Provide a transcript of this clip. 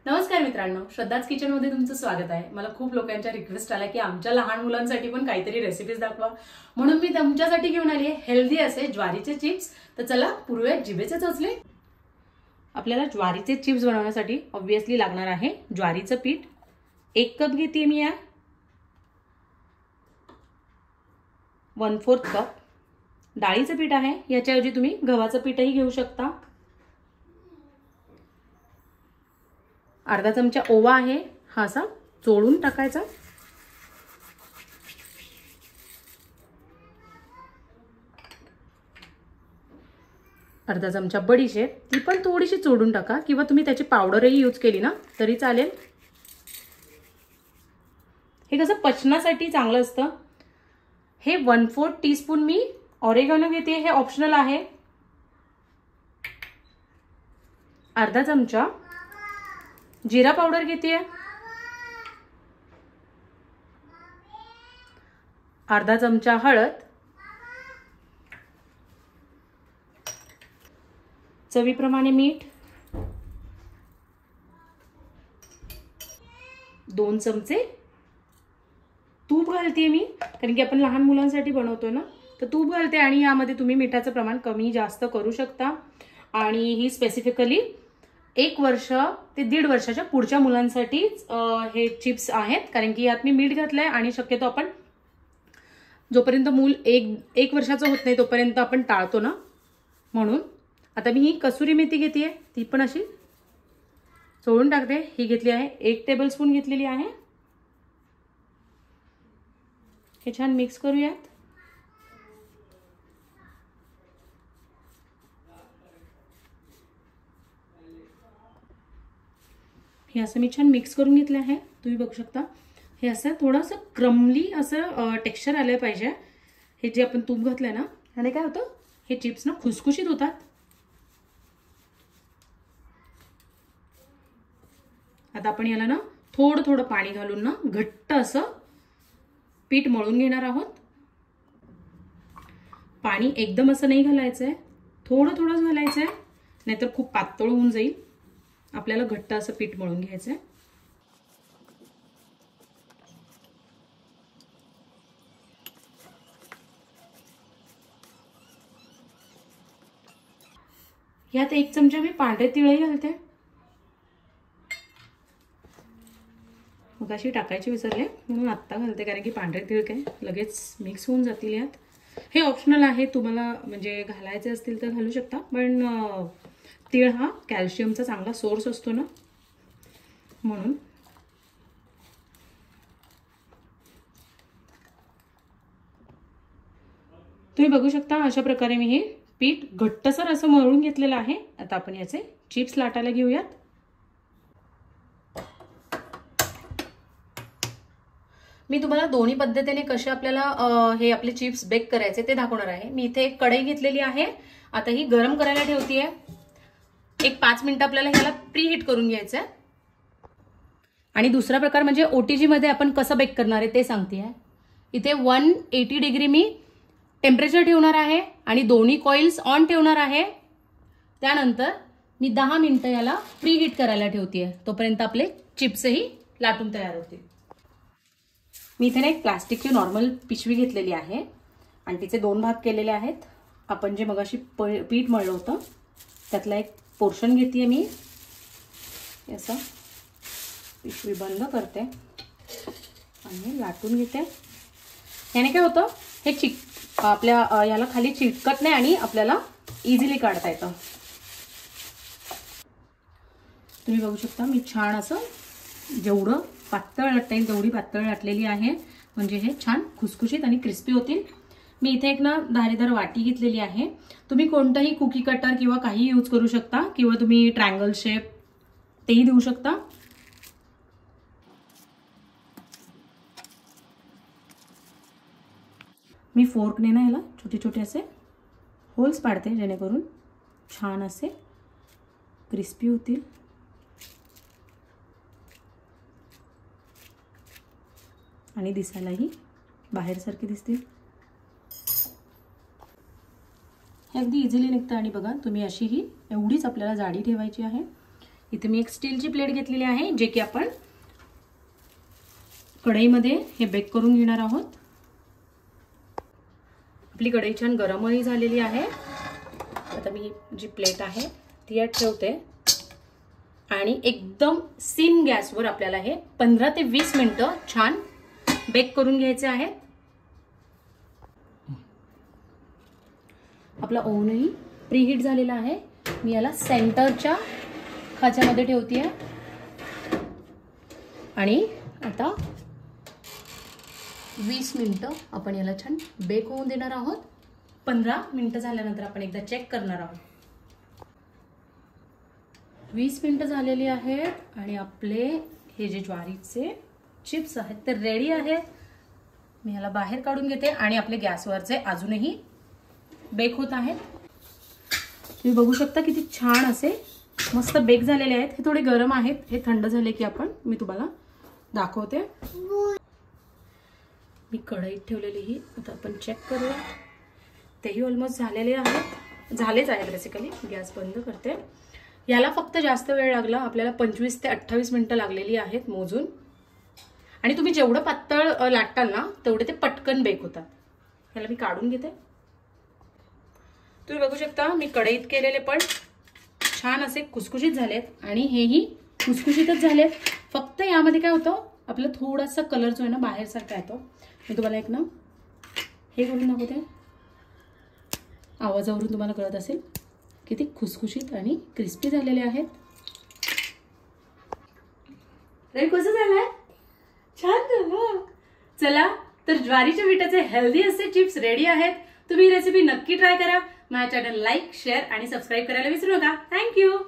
नमस्कार मित्रांनो, श्रद्धाच किचन मध्ये तुमचं स्वागत आहे। मला खूप लोकांच्या रिक्वेस्ट आला की आमच्या लहान मुलांसाठी पण काहीतरी रेसिपीज दाखवा, म्हणून मी तुमच्यासाठी घेऊन आली आहे हेल्दी असे ज्वारीचे चिप्स। तर चला पुरूया जिभेचे चोचले। आपल्याला ज्वारीचे चिप्स बनवण्यासाठी ऑब्वियसली लागणार आहे ज्वारीचं पीठ। 1 कप घेते मी, 1/4 कप डाळीचं पीठ आहे। याच्याऐवजी तुम्ही गव्हाचं पीठही घेऊ शकता। अर्धा चमचा ओवा आहे, हा असा चोळून टाकायचा। अर्धा चमचा बडीशेप, ती पण थोडीशी चोळून टाका किंवा तुम्ही त्याची पावडरही यूज केली ना तरी चालेल। हे कसं पचनासाठी चांगलं असतं। हे 1/4 टीस्पून मी ऑरेगॅनो घेते, हे ऑप्शनल आहे। अर्धा चमचा जीरा पावडर घेते, अर्धा चमचा हळद, चवीप्रमाणे मीठ, 2 चमचे तूप घालते मी, कारण की आपण लहान मुलांसाठी बनवतोय ना, तर तूप घालते। आणि यामध्ये तुम्ही मिठाचं प्रमाण कमी जास्त करू शकता। आणि ही स्पेसिफिकली 1 वर्ष ते 1.5 वर्षाच्या पुढच्या मुलांसाठी हे चिप्स आहेत, कारण की यात मी मीठ घातलंय आणि शक्यतो आपण जोपर्यंत मूल 1 वर्षाचं होत नाही तोपर्यंत आपण टाळतो ना, म्हणून। आता मी ही कसुरी मेथी घेतेय, ती पण अशी चोळून टाकते। ही घेतली आहे 1 टेबलस्पून घेतलेली आहे। हे छान मिक्स करूयात। हे असं मी छान मिक्स करून घेतलं आहे। तुम्ही बघू शकता हे असं थोडंसं क्रमली असं टेक्स्चर आलं पाहिजे। हे जे आपण तूप घातलंय ना, याने काय होतं, हे चिप्स ना खुसखुशीत होतात। आता आपण याला ना थोडं थोडं पाणी घालून ना घट्ट असं पीठ मळून घेणार आहोत। पाणी एकदम असं नाही घालायचंय, थोडं थोडंच घालायचंय, नाहीतर खूप पातळ होऊन जाईल। आपल्याला घट्ट असं पीठ मळून घ्यायचंय। यात 1 चमचा मी पांढरे तिळही घालते, मगाशी टाकायचे विसरले म्हणून आता घालते, कारण की पांढरे तिळ काय लगेच मिक्स होऊन जातील यात। हे ऑप्शनल आहे, तुम्हाला म्हणजे घालायचे असतील तर घालू शकता, पण तीळ हा कॅल्शियमचा चांगला सोर्स असतो ना, म्हणून। तुम्ही बघू शकता अशा प्रकारे मी हे पीठ घट्टसर असं मळून घेतलेलं आहे। आता आपण याचे चिप्स लाटायला घेऊयात। मी तुम्हाला दोन्ही पद्धतीने कसे आपल्याला हे आपले चिप्स बेक करायचे ते दाखवणार आहे। मी इथे एक कढई घेतलेली आहे, आता ही गरम करायला ठेवतेय। एक 5 मिनिट आपल्याला ह्याला प्री हीट करून घ्यायचं आहे। आणि दुसरा प्रकार म्हणजे ओटीजी मध्ये आपण कसं बेक करणार आहे ते सांगते। इथे 180 डिग्री मी टेम्परेचर ठेवणार आहे आणि दोन्ही कॉइल्स ऑन ठेवणार आहे। त्यानंतर मी 10 मिनिटं याला प्री हीट करायला ठेवतेय, तोपर्यंत आपले चिप्सही लाटून तयार होतील। मी इथे एक प्लास्टिकची नॉर्मल पिशवी घेतलेली आहे आणि तिचे 2 भाग केलेले आहेत। आपण जे मगाशी पीठ मळलं होतं त्यातला एक पोर्शन घेतेय मी, असं पिशवी बंद करते आणि लाटून घेते। याने काय होतं, हे आपल्या याला खाली चिटकत नाही आणि आपल्याला इझिली काढता येतं। तुम्ही बघू शकता मी छान असं जेवढं पातळ लाटता येईल तेवढी पातळ लाटलेली आहे, म्हणजे हे छान खुसखुशीत आणि क्रिस्पी होतील। मी इथे एक ना धारेदार वाटी घेतलेली आहे। तुम्ही कोणताही कुकी कटर किंवा काही यूज करू शकता, किंवा तुम्ही ट्रायंगल शेप तेही देऊ शकता। मी फोर्कने ना याला छोटे छोटे असे होल्स पाडते, जेणेकरून छान असे क्रिस्पी होतील। आणि दिसायलाही बाहेर सारखे दिसतील। हे अगदी इझिली निघतं। आणि बघा तुम्ही अशी ही एवढीच आपल्याला जाडी ठेवायची आहे। इथे मी एक स्टीलची प्लेट घेतलेली आहे, जे की आपण कढईमध्ये हे बेक करून घेणार आहोत. आपली कढई छान गरमही झालेली आहे. आता मी जी प्लेट आहे ती यात ठेवते आणि एकदम सिम गॅसवर आपल्याला हे 15 ते 20 मिनिटं छान बेक करून घ्यायचे आहेत. आपला ओव्हनही प्रीहीट झालेला आहे. मी याला सेंटरच्या खाच्यामध्ये ठेवते आणि आता 20 मिनिटं आपण याला छान बेक होऊन देणार आहोत. 15 मिनिटं झाल्यानंतर आपण एकदा चेक करणार आहोत. 20 मिनिटं झालेली आहेत आणि आपले हे जे ज्वारीचे चिप्स आहेत ते रेडी आहेत. मी याला बाहेर काढून घेते आणि आपले गॅसवरचे अजूनही बेक होत आहेत. तुम्ही बघू शकता किती छान असे मस्त बेक झालेले आहेत. हे थोडे गरम आहेत. हे थंड झाले की मी तुम्हाला दाखवते. मी कढईत ठेवलेली ही आता आपण चेक करूया. तेही ऑलमोस्ट झालेले आहेत, झालेच आहेत बेसिकली. गॅस बंद करते. याला फक्त जास्त वेळ लागला, आपल्याला 25 ते 28 मिनिटं लागलेली आहेत मोजून. आणि तुम्ही जेवढं पातळ लाटताल ना तेवढे ते पटकन बेक होतात. याला मी काढून घेते. तुम्ही बघू शकता मी कढईत केलेले पण छान असे खुसखुशीत झालेत आणि हेही खुसखुशीतच झालेत. फक्त यामध्ये काय होतं, आपला थोडासा कलर जो आहे ना बाहेर सारखा येतो. मी तुम्हाला एक ना हे करून दाखवते. आवाजावरून तुम्हाला कळत असेल किती खुसखुशीत आणि क्रिस्पी झालेले आहेत. रे कसं झालंय? छान झालं. चला तर ज्वारीच्या पिठाचे हेल्दी असे चिप्स रेडी आहेत. तुम्ही ही रेसिपी नक्की ट्राय करा. माझ्या चॅनल लाईक, शेअर आणि सबस्क्राईब करायला विसरू नका. थँक्यू.